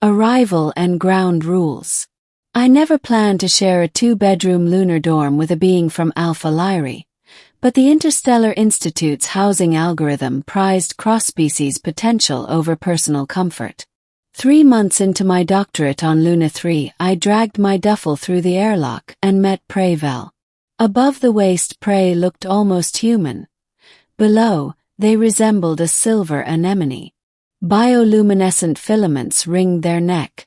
Arrival and ground rules. I never planned to share a 2-bedroom lunar dorm with a being from Alpha Lyrae, but the Interstellar Institute's housing algorithm prized cross-species potential over personal comfort. 3 months into my doctorate on Luna 3, I dragged my duffel through the airlock and met Prey Vel. Above the waist, Prey looked almost human. Below, they resembled a silver anemone. Bioluminescent filaments ringed their neck,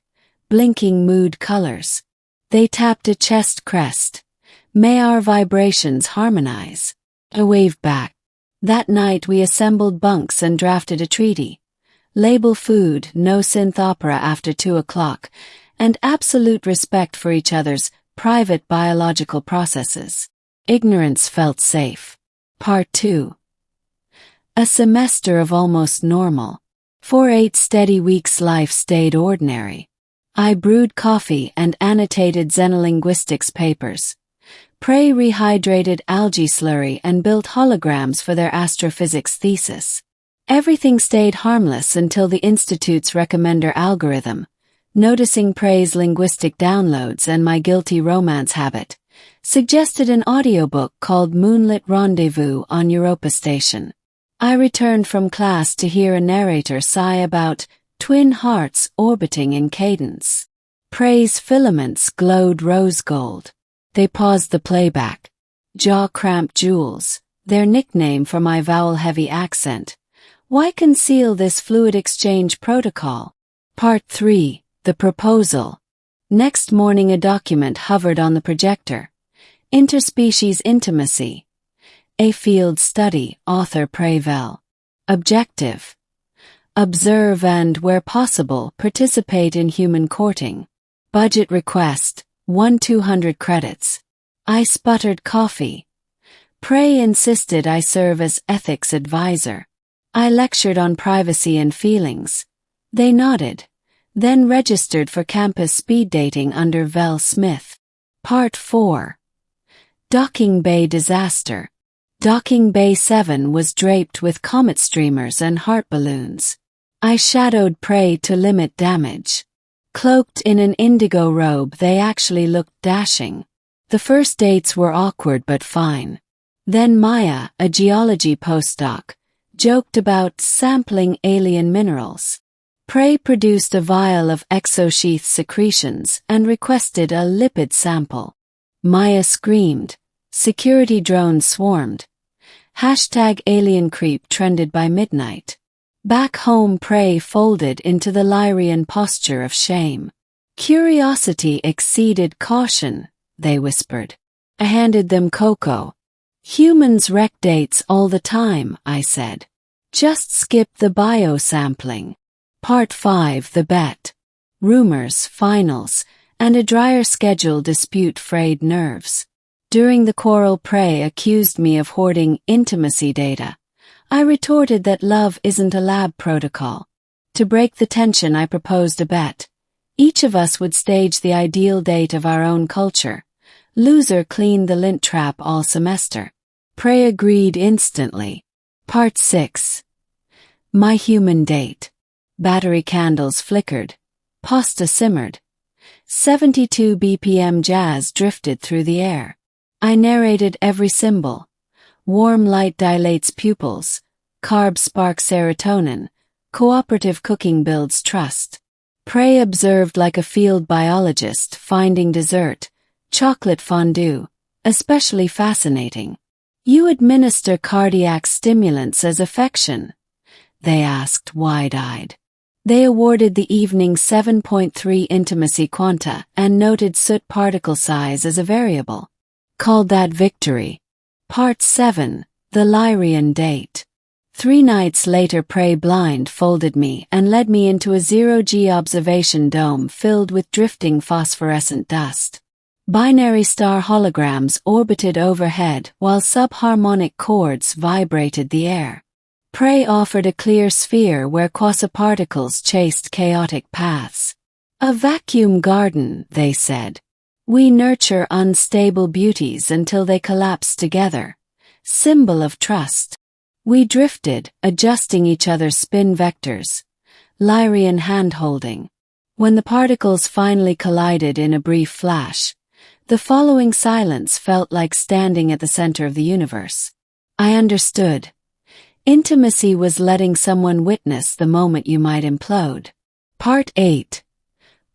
blinking mood colors. They tapped a chest crest. May our vibrations harmonize. I waved back. That night we assembled bunks and drafted a treaty. Label food, no synth opera after 2 o'clock, and absolute respect for each other's private biological processes. Ignorance felt safe. Part 2. A semester of almost normal. For 8 steady weeks life stayed ordinary. I brewed coffee and annotated xenolinguistics papers. Prey rehydrated algae slurry and built holograms for their astrophysics thesis. Everything stayed harmless until the Institute's recommender algorithm, noticing Prey's linguistic downloads and my guilty romance habit, suggested an audiobook called Moonlit Rendezvous on Europa Station. I returned from class to hear a narrator sigh about twin hearts orbiting in cadence. Prey's filaments glowed rose gold. They paused the playback. Jaw-cramp jewels, their nickname for my vowel-heavy accent. Why conceal this fluid exchange protocol? Part 3. The Proposal. Next morning a document hovered on the projector. Interspecies Intimacy. A Field Study, author Prey Vel. Objective. Observe and, where possible, participate in human courting. Budget request, 200 credits. I sputtered coffee. Prey insisted I serve as ethics advisor. I lectured on privacy and feelings. They nodded, then registered for campus speed dating under Vel Smith. Part 4. Docking Bay Disaster. Docking Bay 7 was draped with comet streamers and heart balloons. I shadowed Prey to limit damage. Cloaked in an indigo robe, they actually looked dashing. The first dates were awkward but fine. Then Maya, a geology postdoc, joked about sampling alien minerals. Prey produced a vial of exosheath secretions and requested a lipid sample. Maya screamed. Security drones swarmed. #alien creep trended by midnight. Back home Prey folded into the Lyrian posture of shame. Curiosity exceeded caution, they whispered. I handed them cocoa. Humans wreck dates all the time, I said. Just skip the bio-sampling. Part 5. The Bet. Rumors, finals, and a drier schedule dispute frayed nerves. During the quarrel, Prey accused me of hoarding intimacy data. I retorted that love isn't a lab protocol. To break the tension, I proposed a bet. Each of us would stage the ideal date of our own culture. Loser cleaned the lint trap all semester. Prey agreed instantly. Part 6. My human date. Battery candles flickered. Pasta simmered. 72 BPM jazz drifted through the air. I narrated every symbol. Warm light dilates pupils. Carbs spark serotonin. Cooperative cooking builds trust. Prey observed like a field biologist finding dessert. Chocolate fondue, especially fascinating. You administer cardiac stimulants as affection? They asked, wide-eyed. They awarded the evening 7.3 intimacy quanta and noted soot particle size as a variable. Called that victory. Part 7. The Lyrian Date. 3 nights later Prey blindfolded me and led me into a zero-G observation dome filled with drifting phosphorescent dust. Binary star holograms orbited overhead while subharmonic chords vibrated the air. Prey offered a clear sphere where quasiparticles chased chaotic paths. A vacuum garden, they said. We nurture unstable beauties until they collapse together. Symbol of trust. We drifted, adjusting each other's spin vectors. Lyrian hand-holding. When the particles finally collided in a brief flash, the following silence felt like standing at the center of the universe. I understood. Intimacy was letting someone witness the moment you might implode. Part 8.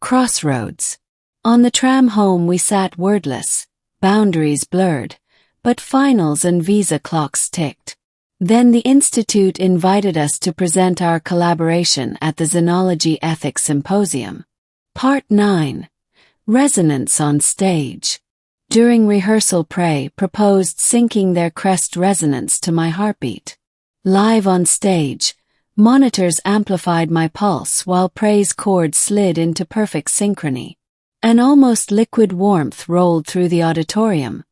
Crossroads. On the tram home we sat wordless, boundaries blurred, but finals and visa clocks ticked. Then the Institute invited us to present our collaboration at the Xenology Ethics Symposium. Part 9. Resonance on stage. During rehearsal, Prey proposed syncing their crest resonance to my heartbeat. Live on stage, monitors amplified my pulse while Prey's chord slid into perfect synchrony. An almost liquid warmth rolled through the auditorium.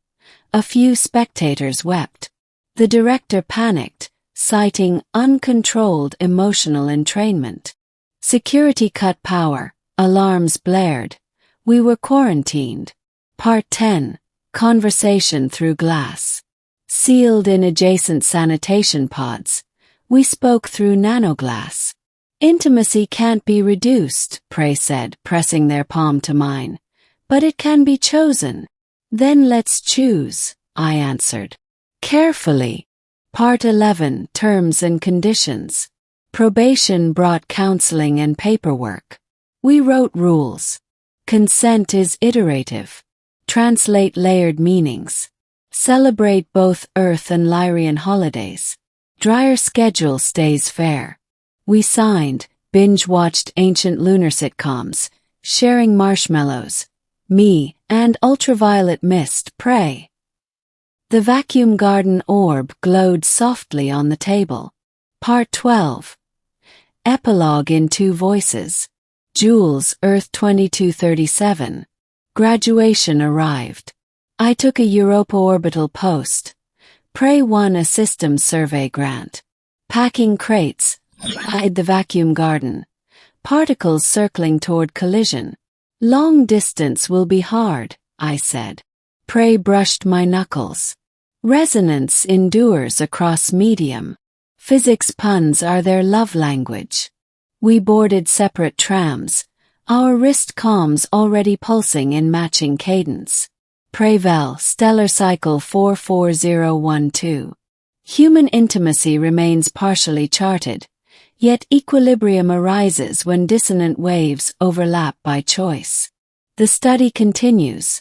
A few spectators wept. The director panicked, citing uncontrolled emotional entrainment. Security cut power, alarms blared. We were quarantined. Part 10. Conversation through glass. Sealed in adjacent sanitation pods, we spoke through nanoglass. Intimacy can't be reduced, Prey said, pressing their palm to mine. But it can be chosen. Then let's choose, I answered. Carefully. Part 11. Terms and conditions. Probation brought counseling and paperwork. We wrote rules. Consent is iterative. Translate layered meanings. Celebrate both Earth and Lyrian holidays. Drier schedule stays fair. We signed, binge-watched ancient lunar sitcoms, sharing marshmallows, me, and ultraviolet mist, Prey. The vacuum garden orb glowed softly on the table. Part 12. Epilogue in 2 voices. Jules, Earth 2237. Graduation arrived. I took a Europa orbital post. Prey won a systems survey grant. Packing crates, eyed the vacuum garden. Particles circling toward collision. Long distance will be hard, I said. Prey brushed my knuckles. Resonance endures across medium. Physics puns are their love language. We boarded separate trams, our wrist comms already pulsing in matching cadence. Prevel, Stellar Cycle 44012. Human intimacy remains partially charted, yet equilibrium arises when dissonant waves overlap by choice. The study continues.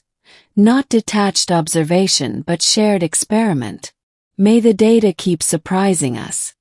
Not detached observation but shared experiment. May the data keep surprising us.